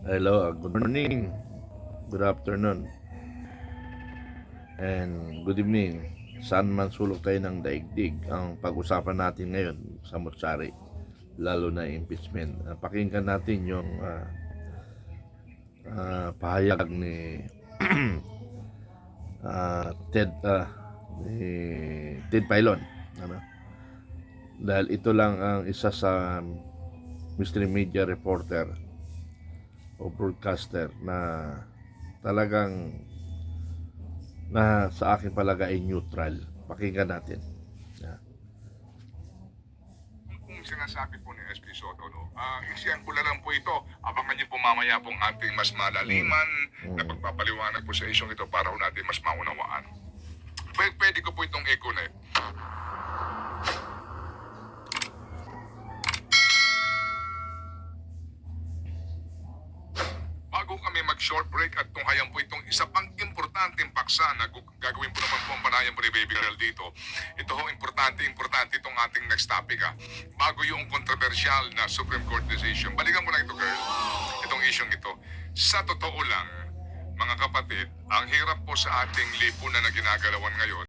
Hello, good morning, good afternoon, and good evening. Saan man sulok tayo ng daigdig, ang pag-usapan natin ngayon sa Motsari, lalo na impeachment. Pakinggan natin yung pahayag ni Ted ni Ted Pailon. Ano? Dahil ito lang ang isa sa mystery media reporter o broadcaster na talagang na sa aking palagay ay neutral. Pakinggan natin. Yeah. Kung sinasabi po ni SP Soto, no, isiyan ko na lang po ito. Abangan niyo po mamaya pong ating mas malaliman na pagpapaliwanag po sa isyong ito para po natin mas maunawaan. Pwede ko po itong i-connect. Bago kami mag-short break at tunghayan po itong isa pang importanteng paksa na gagawin po naman po ang panayam po ni Baby Girl dito. Ito ho, importante itong ating next topic Bago yung controversial na Supreme Court decision. Balikan mo lang ito, girl. Itong isyong ito. Sa totoo lang, mga kapatid, ang hirap po sa ating lipunan na ginagalawan ngayon